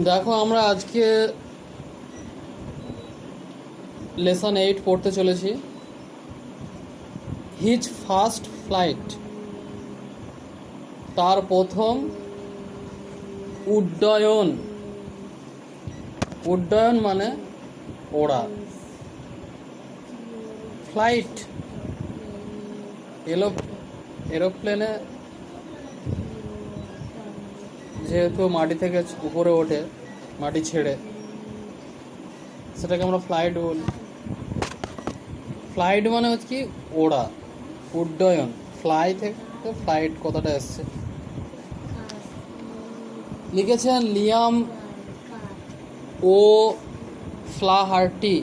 দেখো আমরা আজকে লেসন 8 পড়তে চলেছি। হিজ ফার্স্ট ফ্লাইট, তার প্রথম উড্ডয়ন। উড্ডয়ন মানে ওড়া, ফ্লাইট এরোপ্লেনে যেহেতু মাটি থেকে উপরে ওঠে, মাটি ছেড়ে, সেটাকে আমরা ফ্লাইট বলি। ফ্লাইট মানে হচ্ছে কি ওড়া, উড্ডয়ন। ফ্লাই থেকে ফ্লাইট কথাটা এসছে। লিখেছেন Liam O'Flaherty.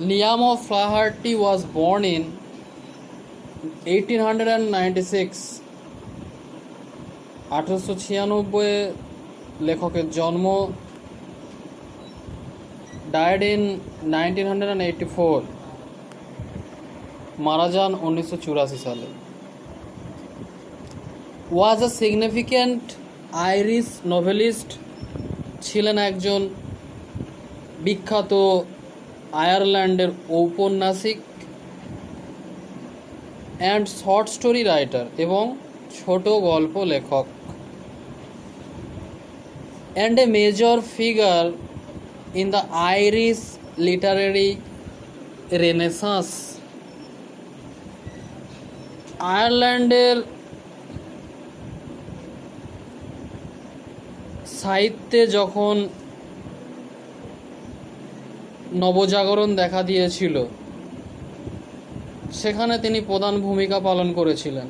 Liam O'Flaherty was born in 1896. 1896 লেখকের জন্ম। Died in 1984, মারা যান 1984 সালে। Was a significant Irish novelist, ছিলেন একজন বিখ্যাত আয়ারল্যান্ডের ঔপন্যাসিক অ্যান্ড শর্ট স্টোরি রাইটার এবং ছোট গল্প লেখক, and a major figure in the Irish literary renaissance. আয়ারল্যান্ডের সাহিত্যে যখন নবজাগরণ দেখা দিয়েছিল, সেখানে তিনি প্রধান ভূমিকা পালন করেছিলেন।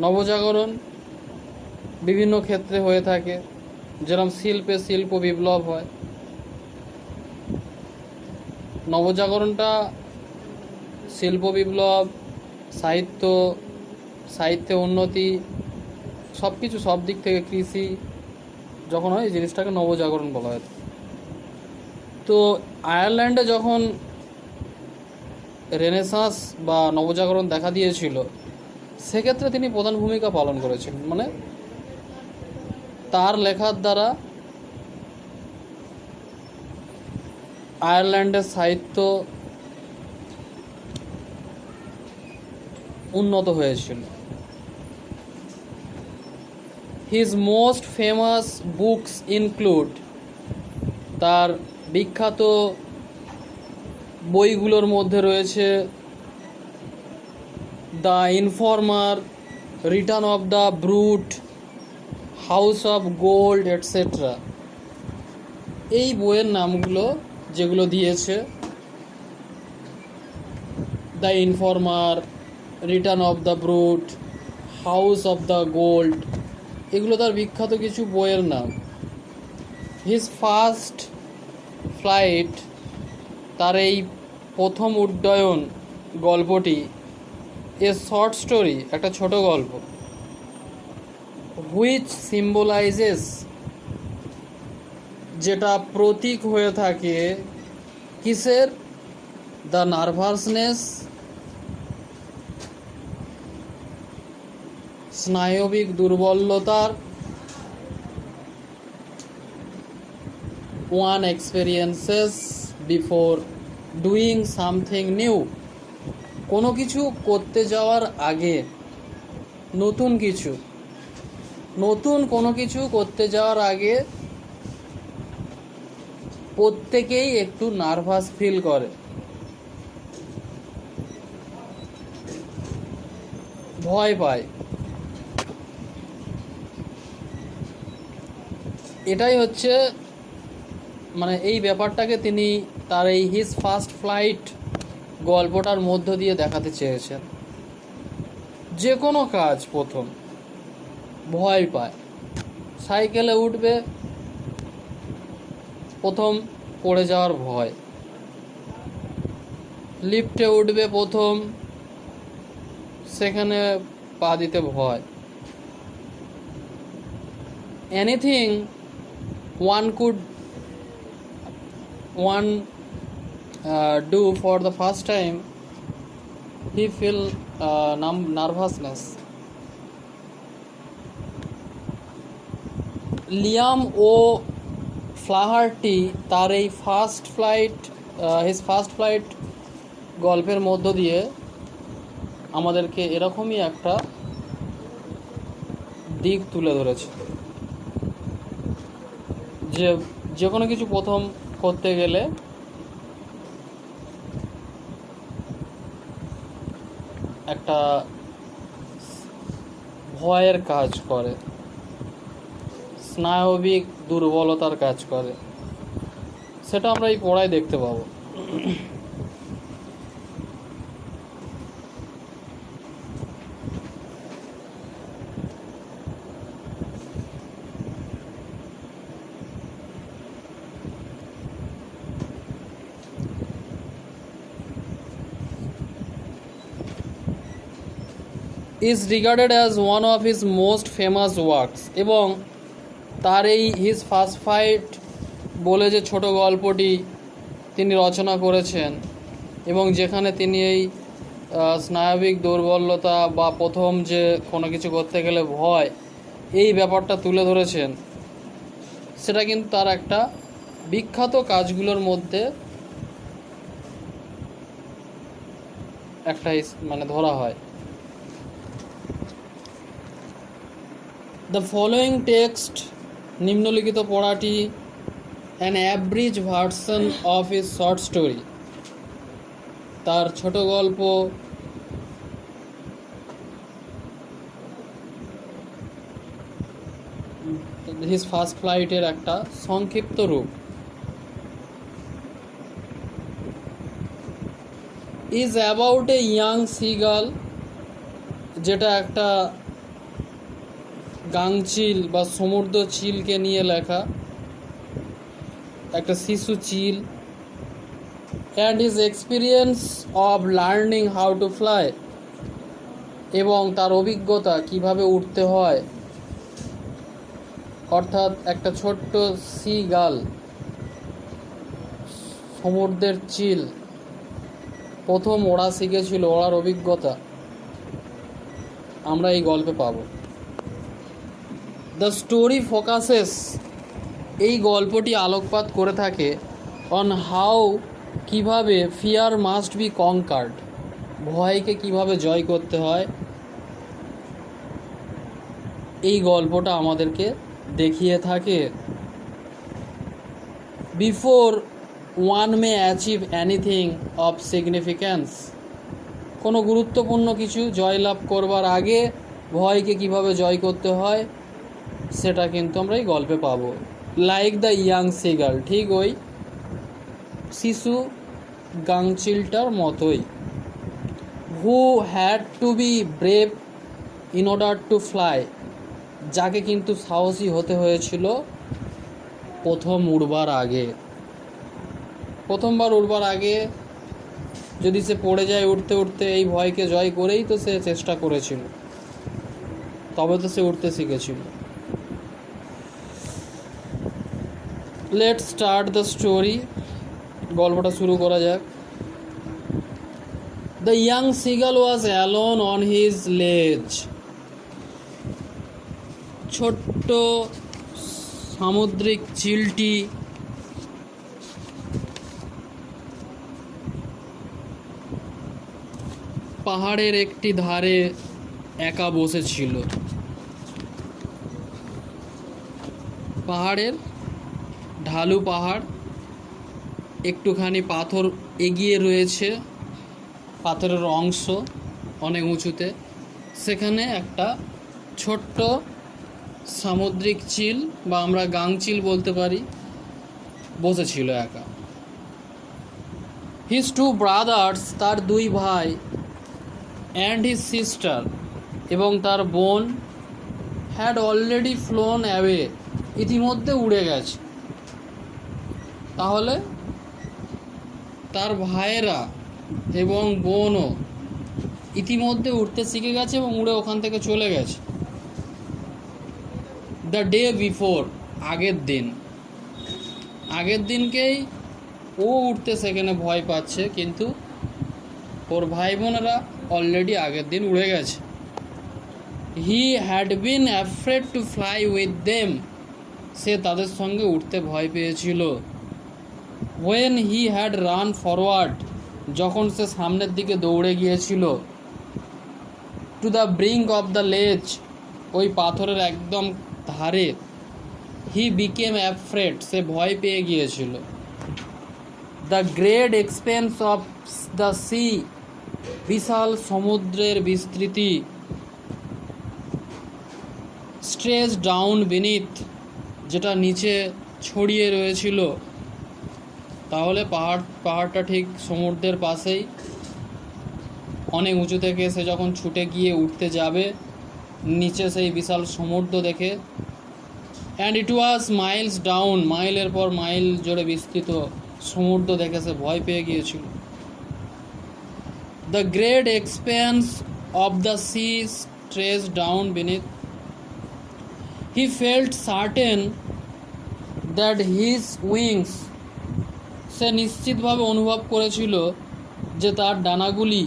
নবজাগরণ বিভিন্ন ক্ষেত্রে হয়ে থাকে, যেরকম শিল্পে শিল্প বিপ্লব হয়। নবজাগরণটা শিল্প বিপ্লব, সাহিত্যে উন্নতি, সব কিছু, সব দিক থেকে, কৃষি যখন হয়, এই জিনিসটাকে নবজাগরণ বলা হয়। তো আয়ারল্যান্ডে যখন রেনেসাঁস বা নবজাগরণ দেখা দিয়েছিল, সেক্ষেত্রে তিনি প্রধান ভূমিকা পালন করেছিলেন। মানে তার লেখার দ্বারা আয়ারল্যান্ডের সাহিত্য উন্নত হয়েছিল। His most famous books include, তার বিখ্যাত বইগুলোর মধ্যে রয়েছে the informer, return of the brute, house of gold, etcetera. এই বইয়ের নামগুলো যেগুলো দিয়েছে, the informer, return of the brute, house of the gold, এগুলো তার বিখ্যাত কিছু বইয়ের নাম। হিজ ফার্স্ট ফ্লাইট, তার এই প্রথম উড্ডয়ন গল্পটি, এ শর্ট স্টোরি, একটা ছোট গল্প, হুইচ সিম্বলাইজেস, যেটা প্রতীক হয়ে থাকে কিসের? দ্য নার্ভাসনেস, স্নায়বিক দুর্বলতার, one experiences before doing something new, কোনো কিছু করতে যাওয়ার আগে, নতুন কোনো কিছু করতে যাওয়ার আগে প্রত্যেকেই একটু নার্ভাস ফিল করে, ভয় পায়। এটাই হচ্ছে, মানে এই ব্যাপারটাকে তিনি তার এই হিজ ফার্স্ট ফ্লাইট গল্পটার মধ্য দিয়ে দেখাতে চেয়েছেন। যে কোনো কাজ প্রথম ভয় পায়। সাইকেলে উঠবে, প্রথম পড়ে যাওয়ার ভয়। লিফটে উঠবে প্রথম, সেখানে পা দিতে ভয়। Anything one do for the first time, he feel nervousness. Liam O'Flaherty তার এই হিজ ফার্স্ট ফ্লাইট গল্পের মধ্য দিয়ে আমাদেরকে এরকমই একটা দিক তুলে ধরেছে যে কোনো কিছু প্রথম করতে গেলে একটা ভয়ের কাজ করে, স্নায়বিক দুর্বলতার কাজ করে, সেটা আমরা এই পড়ায় দেখতে পাবো। is regarded as one of his most famous works এবং তার এই হিজ ফার্স্ট ফাইট বলে যে ছোট গল্পটি তিনি রচনা করেছেন এবং যেখানে তিনি এই স্নায়বিক দুর্বলতা বা প্রথম যে কোনো কিছু করতে গেলে ভয় এই ব্যাপারটা তুলে ধরেছেন, সেটা কিন্তু তার একটা বিখ্যাত কাজগুলোর মধ্যে একটা মানে ধরা হয়। The following text নিম্নলিখিত পড়াটি an abridged version of his short story তার ছোট গল্প his first flight এর একটা সংক্ষিপ্ত রূপ। is about a young seagull, যেটা একটা গাংচিল বা সমুদ্র চিলকে নিয়ে লেখা, একটা শিশু চিল, and his experience of learning how to fly, এবং তার অভিজ্ঞতা কিভাবে উঠতে হয়। অর্থাৎ একটা ছোট্ট সি গাল, সমুদ্রের চিল, প্রথম ওড়া শিখেছিল, ওড়ার অভিজ্ঞতা আমরা এই গল্পে পাবো। দ্য স্টোরি ফোকাসেস, এই গল্পটি আলোকপাত করে থাকে অন হাউ, কিভাবে ফিয়ার মাস্ট বি কনকার্ড, ভয়কে কিভাবে জয় করতে হয়। এই গল্পটা আমাদেরকে দেখিয়ে থাকে before one May achieve anything of significance, কোনো গুরুত্বপূর্ণ কিছু জয়লাভ করবার আগে ভয়কে কিভাবে জয় করতে হয় সেটা কিন্তু আমরা এই গল্পে পাবো। লাইক দ্য ইয়াং সিগাল, ঠিক ওই শিশু গাংচিলটার মতোই। Who had to B brave in order to fly, যাকে কিন্তু সাহসী হতে হয়েছিল প্রথম উড়বার আগে। প্রথমবার উড়বার আগে যদি সে পড়ে যায় উঠতে উঠতে, এই ভয়কে জয় করেই তো সে চেষ্টা করেছিল, তবে তো সে উঠতে শিখেছিল। লেটস স্টার্ট দ্য স্টোরি, গল্পটা শুরু করা যাক। The young seagull was alone on his লেজ, ছোট্ট সামুদ্রিক চিলটি পাহাড়ের একটি ধারে একা বসেছিল। পাহাড়ের ঢালু পাহাড়, একটুখানি পাথর এগিয়ে রয়েছে, পাথরের অংশ অনেক উঁচুতে, সেখানে একটা ছোট্ট সামুদ্রিক চিল বা আমরা গাংচিল বলতে পারি বসেছিল একা। হিজ টু ব্রাদার্স, তার দুই ভাই, অ্যান্ড হিজ সিস্টার, এবং তার বোন, হ্যাড অলরেডি ফ্লোন অ্যাওয়ে, ইতিমধ্যে উড়ে গেছে। তাহলে তার ভাইয়েরা এবং বোনও ইতিমধ্যে উঠতে শিখে গেছে এবং উড়ে ওখান থেকে চলে গেছে। দ্য ডে বিফোর, আগের দিনকেই ও উঠতে সেখানে ভয় পাচ্ছে, কিন্তু ওর ভাই বোনেরা অলরেডি আগের দিন উড়ে গেছে। He had been afraid to fly with them, সে তাদের সঙ্গে উঠতে ভয় পেয়েছিল। when he had run forward, যখন সে সামনের দিকে দৌড়ে গিয়েছিল, to the brink of the ledge, ওই পাথরের একদম ধারে, he became afraid, সে ভয় পেয়ে গিয়েছিল। the great expanse of the sea, বিশাল সমুদ্রের বিস্তৃতি, stretched down beneath, যেটা নিচে ছড়িয়ে রয়েছিল। তাহলে পাহাড়টা ঠিক সমুদ্রের পাশেই, অনেক উঁচু থেকে সে যখন ছুটে গিয়ে উঠতে যাবে, নিচে সেই বিশাল সমুদ্র দেখে, and it was Miles down, মাইলের পর মাইল জুড়ে বিস্তৃত সমুদ্র দেখে সে ভয় পেয়ে গিয়েছিল। The great expanse of the sea stretched down beneath, he felt certain that his wings, সে নিশ্চিতভাবে অনুভব করেছিল যে তার ডানাগুলি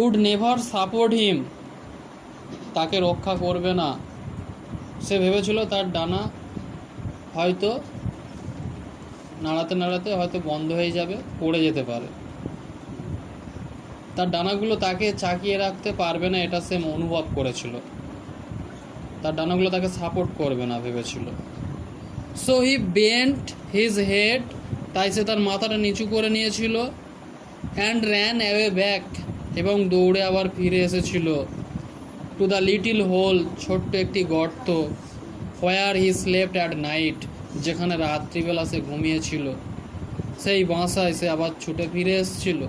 উড নেভার সাপোর্ট হিম, তাকে রক্ষা করবে না। সে ভেবেছিল তার ডানা হয়তো নাড়াতে নাড়াতে হয়তো বন্ধ হয়ে যাবে, পড়ে যেতে পারে, তার ডানাগুলো তাকে চাকিয়ে রাখতে পারবে না, এটা সে অনুভব করেছিল। তার ডানাগুলো তাকে সাপোর্ট করবে না ভেবেছিল। So he bent his head, তাই সে তার মাথাটা নিচু করে নিয়েছিল, অ্যান্ড র্যান অ্যাওয়ে ব্যাক, এবং দৌড়ে আবার ফিরে এসেছিল, টু দ্য লিটিল হোল, ছোট্ট একটি গর্ত, হোয়ার হি স্লেপ্ট অ্যাট নাইট, যেখানে রাত্রিবেলা সে ঘুমিয়েছিল, সেই বাসায় সে আবার ছুটে ফিরে এসেছিল।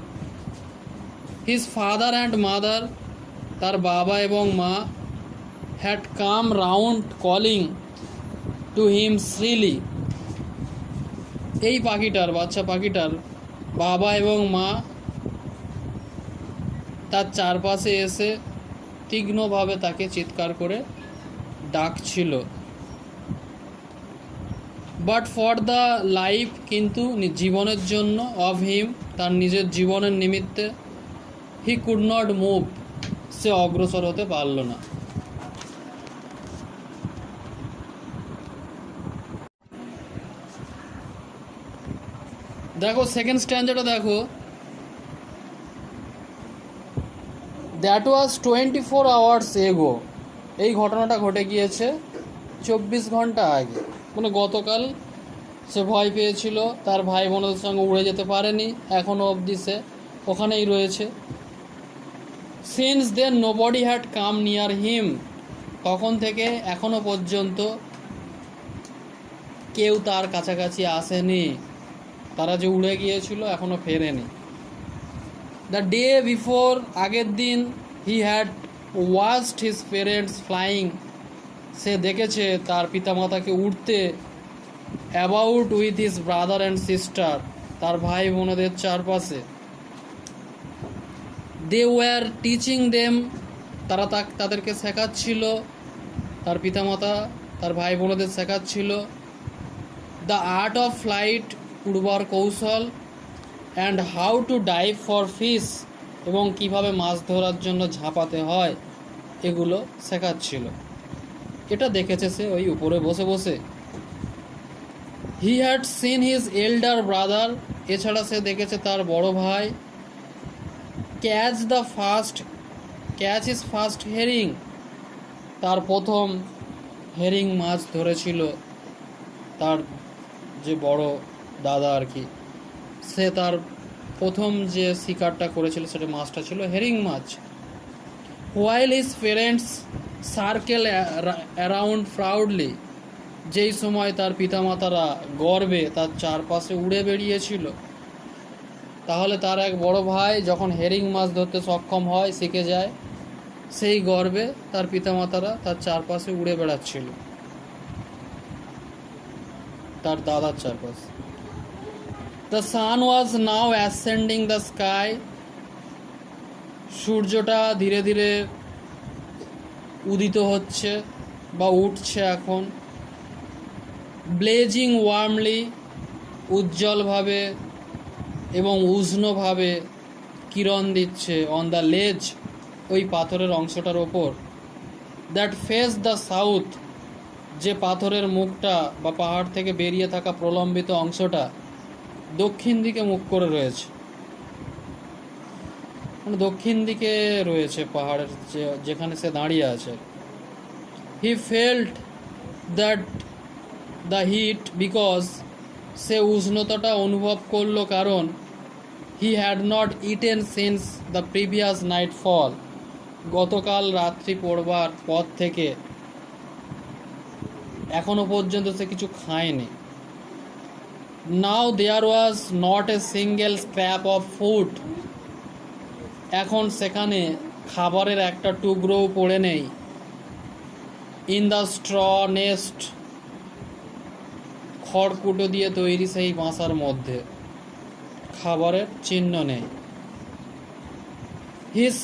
হিজ ফাদার অ্যান্ড মাদার, তার বাবা এবং মা, had come round calling to him shrilly, এই পাখিটার, বাচ্চা পাখিটার বাবা এবং মা তার চারপাশে এসে তীক্ষ্ণভাবে তাকে চিৎকার করে ডাকছিল। বাট ফর দ্য লাইফ, কিন্তু জীবনের জন্য, অফ হিম, তার নিজের জীবনের নিমিত্তে, হি কুড নট মুভ, সে অগ্রসর হতে পারল না। দেখো সেকেন্ড স্ট্যান্ডার্ডটা দেখো, দ্যাট ওয়াজ 24 hours এগো, এই ঘটনাটা ঘটে গিয়েছে 24 ঘন্টা আগে, মানে গতকাল সে ভয় পেয়েছিল, তার ভাই বোনদের সঙ্গে উড়ে যেতে পারেনি, এখনও অবধি সে ওখানেই রয়েছে। Since then nobody had come near him, তখন থেকে এখনও পর্যন্ত কেউ তার কাছাকাছি আসেনি, তারা যে উড়ে গিয়েছিল এখনও ফেরেনি। দ্য ডে বিফোর, আগের দিন, he had watched his parents flying, সে দেখেছে তার পিতামাতাকে উড়তে, about with his brother and sister, তার ভাই বোনদের চারপাশে। দে ওয়ার টিচিং দেম, তারা তাদেরকে শেখাচ্ছিল, তার পিতামাতা তার ভাই বোনদের শেখাচ্ছিল, দ্য আর্ট অফ ফ্লাইট, উড়বার কৌশল, and how to dive for fish, এবং কিভাবে মাছ ধরার জন্য ঝাঁপাতে হয়, এগুলো শেখাচ্ছিল। এটা দেখেছে সে ওই উপরে বসে বসে। He had seen his elder brother, এছাড়া সে দেখেছে তার বড় ভাই, ক্যাচ ইজ ফার্স্ট হেরিং, তার প্রথম হেরিং মাছ ধরেছিল, তার যে বড় দাদা আর কি, সে তার প্রথম যে শিকারটা করেছিল সেটা মাছটা ছিল হেরিং মাছ। While his parents circle around proudly, যেই সময় তার পিতামাতারা গর্বে তার চারপাশে উড়ে বেরিয়েছিল। তাহলে তার এক বড় ভাই যখন হেরিং মাছ ধরতে সক্ষম হয়, শিখে যায়, সেই গর্বে তার পিতামাতারা তার চারপাশে উড়ে বেড়াচ্ছিল, তার দাদার চারপাশে। The sun was now ascending the sky, সূর্যটা ধীরে ধীরে উদিত হচ্ছে বা উঠছে এখন। ব্লেজিং ওয়ার্মলি, উজ্জ্বলভাবে এবং উষ্ণভাবে কিরণ দিচ্ছে, অন দ্য লেজ, ওই পাথরের অংশটার ওপর, দ্যাট ফেস দ্য সাউথ, যে পাথরের মুখটা বা পাহাড় থেকে বেরিয়ে থাকা প্রলম্বিত অংশটা দক্ষিণ দিকে মুখ করে রয়েছে, মানে দক্ষিণ দিকে রয়েছে পাহাড়ের যেখানে সে দাঁড়িয়ে আছে। He felt that the heat because, সে উষ্ণতাটা অনুভব করলো কারণ he had not eaten since the previous nightfall, গতকাল রাত্রি পড়বার পর থেকে এখনো পর্যন্ত সে কিছু খায়নি। Now there was not a single scrap of food, এখন সেখানে খাবারের একটা টুকরোও পড়ে নেই। ইন দ্য স্ট্র নেস্ট, খড়কুটো দিয়ে তৈরি সেই বাসার মধ্যে খাবারের চিহ্ন নেই। হিস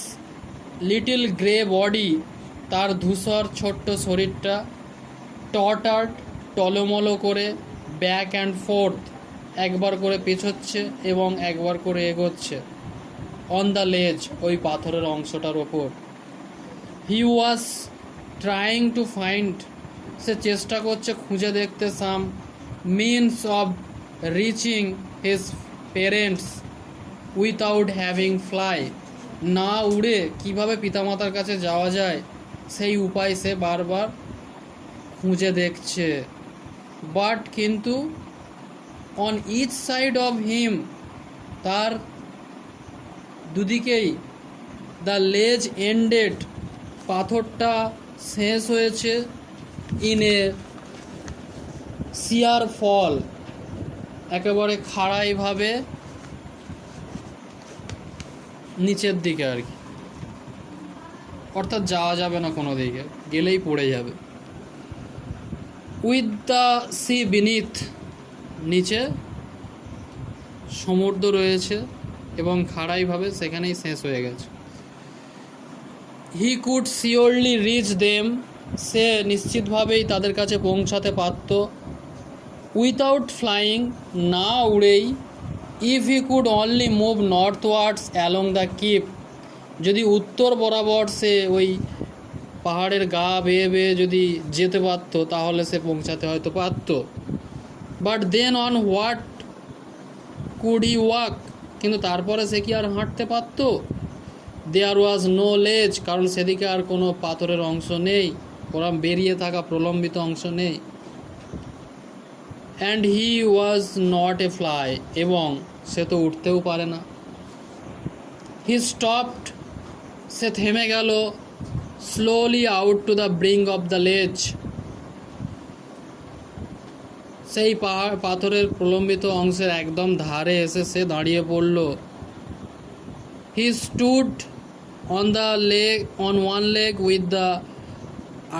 লিটল গ্রে বডি, তার ধূসর ছোট্ট শরীরটা টটার্ড, টলমলো করে ব্যাক অ্যান্ড ফোর্থ, একবার করে পেছোচ্ছে এবং একবার করে এগোচ্ছে। অন দ্য লেজ, ওই পাথরের অংশটার ওপর। হি ওয়াজ ট্রাইং টু ফাইন্ড, সে চেষ্টা করছে খুঁজে দেখতে সাম means of reaching his parents without having fly, না উড়ে কিভাবে পিতামাতার কাছে যাওয়া যায় সেই উপায় সে বারবার খুঁজে দেখছে। বাট কিন্তু on each side of him, তার দুদিকেই দ্য লেজ এন্ডেড, পাথরটা শেষ হয়েছে ইন এ সিয়ার ফল, একেবারে খাড়াইভাবে নিচের দিকে আর কি, অর্থাৎ যাওয়া যাবে না কোনো দিকে, গেলেই পড়ে যাবে। উইথ দ্য সি বিনিথ, নিচে সমুদ্র রয়েছে এবং খাড়াইভাবে সেখানেই শেষ হয়ে গেছে। He could surely reach them, সে নিশ্চিতভাবেই তাদের কাছে পৌঁছাতে পারত। উইথাউট ফ্লাইং, না উড়েই। If he could only move northwards along the keep, যদি উত্তর বরাবর সে ওই পাহাড়ের গা বেয়ে বেয়ে যদি যেতে পারত তাহলে সে পৌঁছাতে হয়তো পারত। But then on what could he walk, কিন্তু তারপরে সে কি আর হাঁটতে পারত? দেয়ার ওয়াজ নো লেজ, কারণ সেদিকে আর কোনো পাথরের অংশ নেই, ওরা বেরিয়ে থাকা প্রলম্বিত অংশ নেই। And he was not A fly, এবং সে তো উঠতেও পারে না। হি স্টপড, সে থেমে গেল। Slowly out to the brink of the লেজ, সেই পাথরের প্রলম্বিত অংশের একদম ধারে এসে সে দাঁড়িয়ে পড়ল। হি stood on the leg, on one leg with the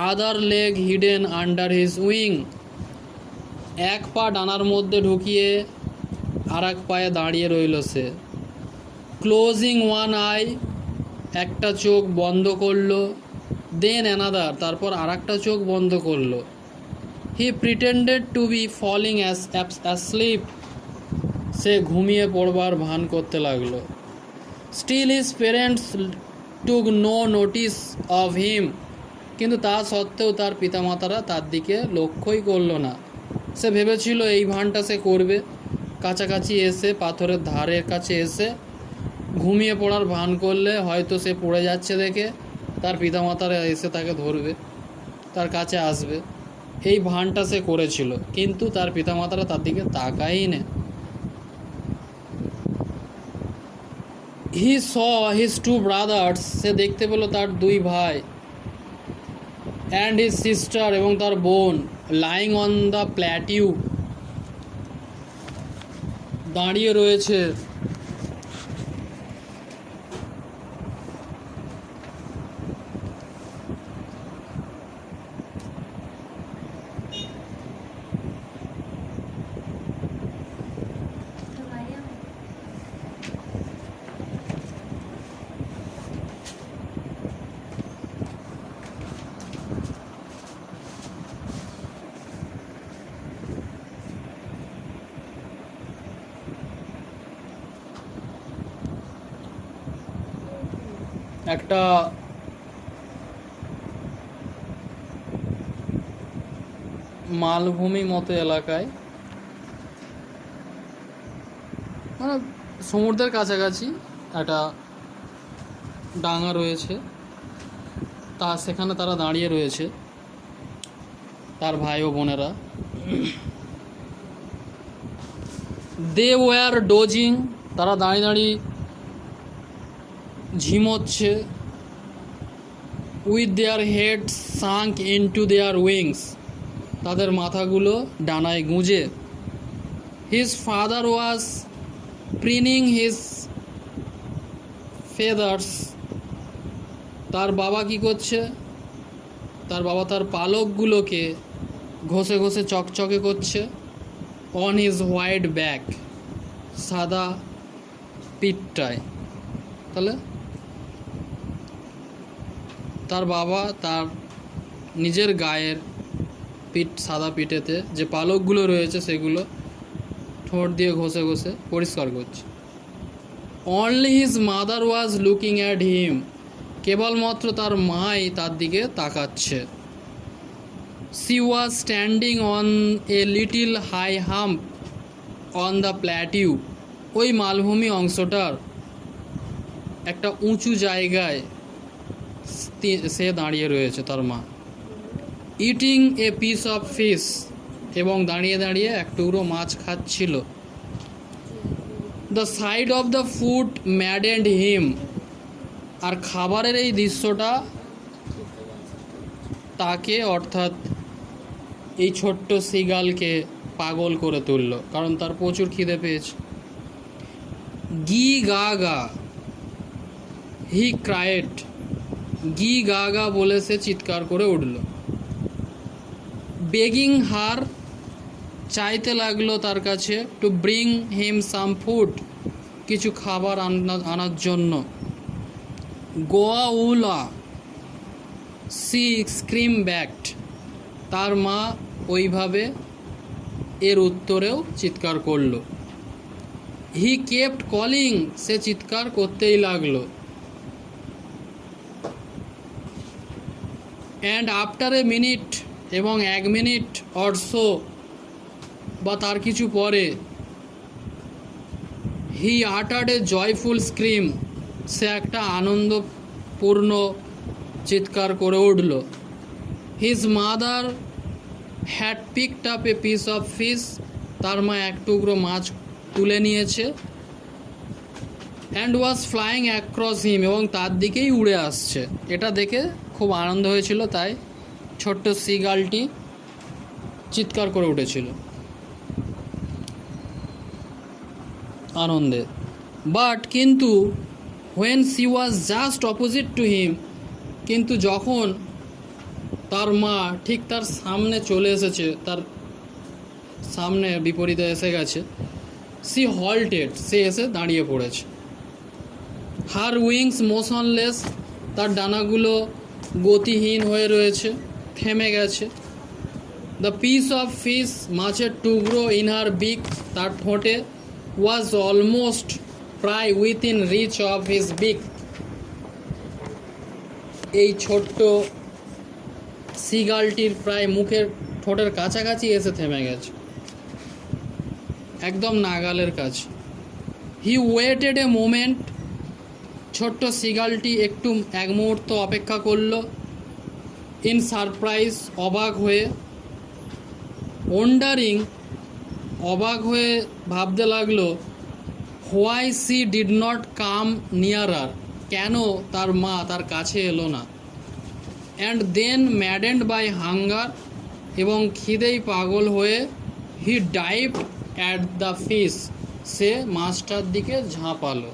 other leg hidden under his wing, এক পা ডানার মধ্যে ঢুকিয়ে আর এক পায়ে দাঁড়িয়ে রইল সে। ক্লোজিং ওয়ান আই, একটা চোখ বন্ধ করলো। দেন অ্যানাদার, তারপর আর একটা চোখ বন্ধ করলো। He pretended to be falling asleep, সে ঘুমিয়ে পড়বার ভান করতে লাগলো। Still his parents took no notice of him, কিন্তু তা সত্ত্বেও তার পিতামাতারা তার দিকে লক্ষ্যই করলো না। সে ভেবেছিল এই ভানটা সে করবে, কাছাকাছি এসে পাথরের ধারের কাছে এসে ঘুমিয়ে পড়ার ভান করলে হয়তো সে পড়ে যাচ্ছে দেখে তার পিতামাতারা এসে তাকে ধরবে, তার কাছে আসবে, এই ভানটা সে করেছিল, কিন্তু তার পিতামাতারা তার দিকে তাকায়ই না। হি স হিজ টু ব্রাদার্স, সে দেখতে পেল তার দুই ভাই, অ্যান্ড হিজ সিস্টার, এবং তার বোন, লাইং অন দ্য প্ল্যাটিউ, দাঁড়িয়ে রয়েছে। একটা মালভূমি মতো এলাকায়, মানে সমুদ্রের কাছাকাছি একটা ডাঙা রয়েছে, সেখানে তারা দাঁড়িয়ে রয়েছে, তার ভাই ও বোনেরা। দে ওয়ার ডোজিং, তারা দাঁড়িয়ে দাঁড়িয়ে ঝিমোচ্ছে। With their head sunk into their wings, তাদের মাথাগুলো ডানায় গুঁজে। His father was preening his feathers, তার বাবা কি করছে? তার বাবা তার পালকগুলোকে ঘষে ঘষে চকচকে করছে। অন হিজ হোয়াইট ব্যাক, সাদা পিঠটায়। তাহলে তার বাবা তার নিজের গায়ের পিঠ, সাদা পিঠেতে যে পালকগুলো রয়েছে সেগুলো ঠোঁট দিয়ে ঘষে ঘষে পরিষ্কার করছে। Only his mother was looking at him, কেবলমাত্র তার মাই তার দিকে তাকাচ্ছে। She was standing on a little high hump on the plateau, ওই মালভূমি অংশটার একটা উঁচু জায়গায় সে দাঁড়িয়ে রয়েছে, তার মা। Eating a piece of fish, এবং দাঁড়িয়ে দাঁড়িয়ে এক টুকরো মাছ খাচ্ছিল। The sight of the food maddened him, আর খাবারের এই দৃশ্যটা তাকে, অর্থাৎ এই ছোট্ট সিগালকে পাগল করে তুলল, কারণ তার প্রচুর খিদে পেয়েছে। গি গা গা হি ক্রায়েড, গি গা গা বলে সে চিৎকার করে উঠল। বেগিং হার, চাইতে লাগলো তার কাছে। To bring him some food, কিছু খাবার আনার জন্য। গোয়া উলা, সি স্ক্রিম ব্যাকড, তার মা ওইভাবে এর উত্তরেও চিৎকার করল। হি কেপ্ট কলিং, সে চিৎকার করতেই লাগলো। অ্যান্ড আফটার এ মিনিট, এবং 1 মিনিট অর সো বা তার কিছু পরে, হি আটার্ড এ জয়ফুল স্ক্রিম, সে একটা আনন্দপূর্ণ চিৎকার করে উঠল। His mother had picked up a piece of fish, তার মা এক টুকরো মাছ তুলে নিয়েছে। And was flying across him, এবং তার দিকেই উড়ে আসছে। এটা দেখে খুব আনন্দ হয়েছিল, তাই ছোট্ট সিগালটি চিৎকার করে উঠেছিল আনন্দে। বাট কিন্তু when she was just opposite to him, কিন্তু যখন তার মা ঠিক তার সামনে চলে এসেছে, তার সামনে বিপরীতে এসে গেছে, সি হল্টেড, সে এসে দাঁড়িয়ে পড়েছে। হার উইংস মোশনলেস, তার ডানাগুলো গতিহীন হয়ে রয়েছে, থেমে গেছে। দ্য পিস অফ ফিশ, মাছের টুকরো, ইন হার বিক, তার ঠোঁটে, ওয়াজ অলমোস্ট, প্রায়, উইথিন রিচ অফ হিজ বিক, এই ছোট্ট সিগালটির প্রায় মুখের ঠোঁটের কাছাকাছি এসে থেমে গেছে, একদম নাগালের কাছে। হি ওয়েটেড এ মোমেন্ট, ছোট্ট সিগালটি একটু এক মুহূর্ত অপেক্ষা করল। ইন সারপ্রাইজ, অবাক হয়ে। ওন্ডারিং, অবাক হয়ে ভাবতে লাগলো। Why she did not come nearer, কেন তার মা তার কাছে এলো না। And then maddened by hunger, এবং খিদেই পাগল হয়ে, he dived at the fish, সে মাছটার দিকে ঝাঁপালো।